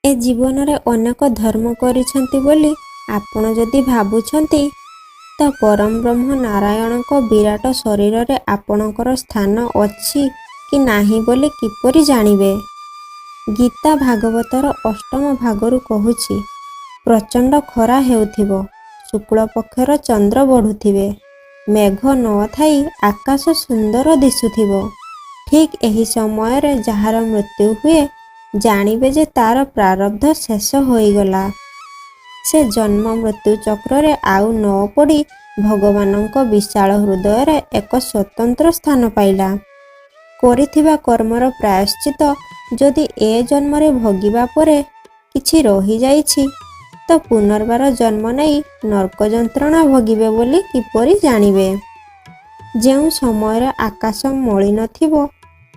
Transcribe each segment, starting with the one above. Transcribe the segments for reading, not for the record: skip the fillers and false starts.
ए जीवन रे अनेक धर्म करिसेंती बोली आपण जदि भाबुछंती तो परम ब्रह्म नारायण को विराट शरीर रे आपणकर स्थान अछि कि नाही बोली किपरि जानिबे। गीता भागवतर अष्टम भागरु कहुछि, प्रचंड खरा हेउथिबो, शुक्ल पक्षर चंद्र बढ़ुथिबे, मेघ न थाई आकाश सुंदर दिसुथिबो। ठीक एही समय रे जहार मृत्यु हुए जानिबे जे तार प्रारब्ध शेष होईगला। से जन्म मृत्यु चक्र रे आउ न पड़ी भगवानंक विशाल हृदय रे एक स्वतंत्र स्थान पाइला। करिथिबा कर्मर प्रायश्चित जदि ए जन्म रे भोगिबा परे किछि रही जाइछि तो पुनर्बार जन्म नहीं नरक जंत्रणा भोगिबे बोली किपरि जानिबे। जेउ समय रे आकाश मलिन थिबो,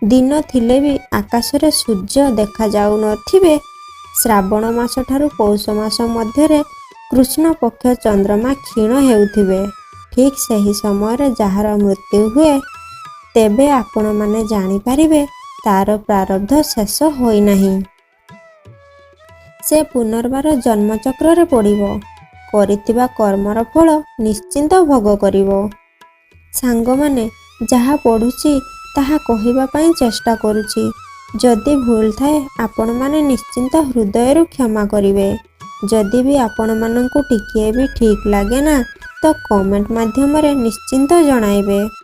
दिन थिले भी आकाश रे सूर्य देखा जाउ नथिबे, श्रावण मास ठारू पौष मास मध्य रे कृष्ण पक्ष चंद्रमा क्षीण हेउथिबे। ठीक सही समय रे जहार मृत्यु हुए तेबे आपण माने जानि पारिबे तार प्रारब्ध शेष होई नाही। से पुनर्बार जन्म चक्र रे पड़िबो, करिथिबा कर्मर फल निश्चिंत भोग करिवो। सांग माने जहा पढ़ुची ताहा कहिबा पई चेष्टा करूची, जदि भूल थाए आपण माने निश्चिंत हृदय क्षमा करिवे। जदि भी आपण मानंकु टिकिए भी ठीक लागे ना तो कमेंट माध्यम रे निश्चिंत जणाइबे।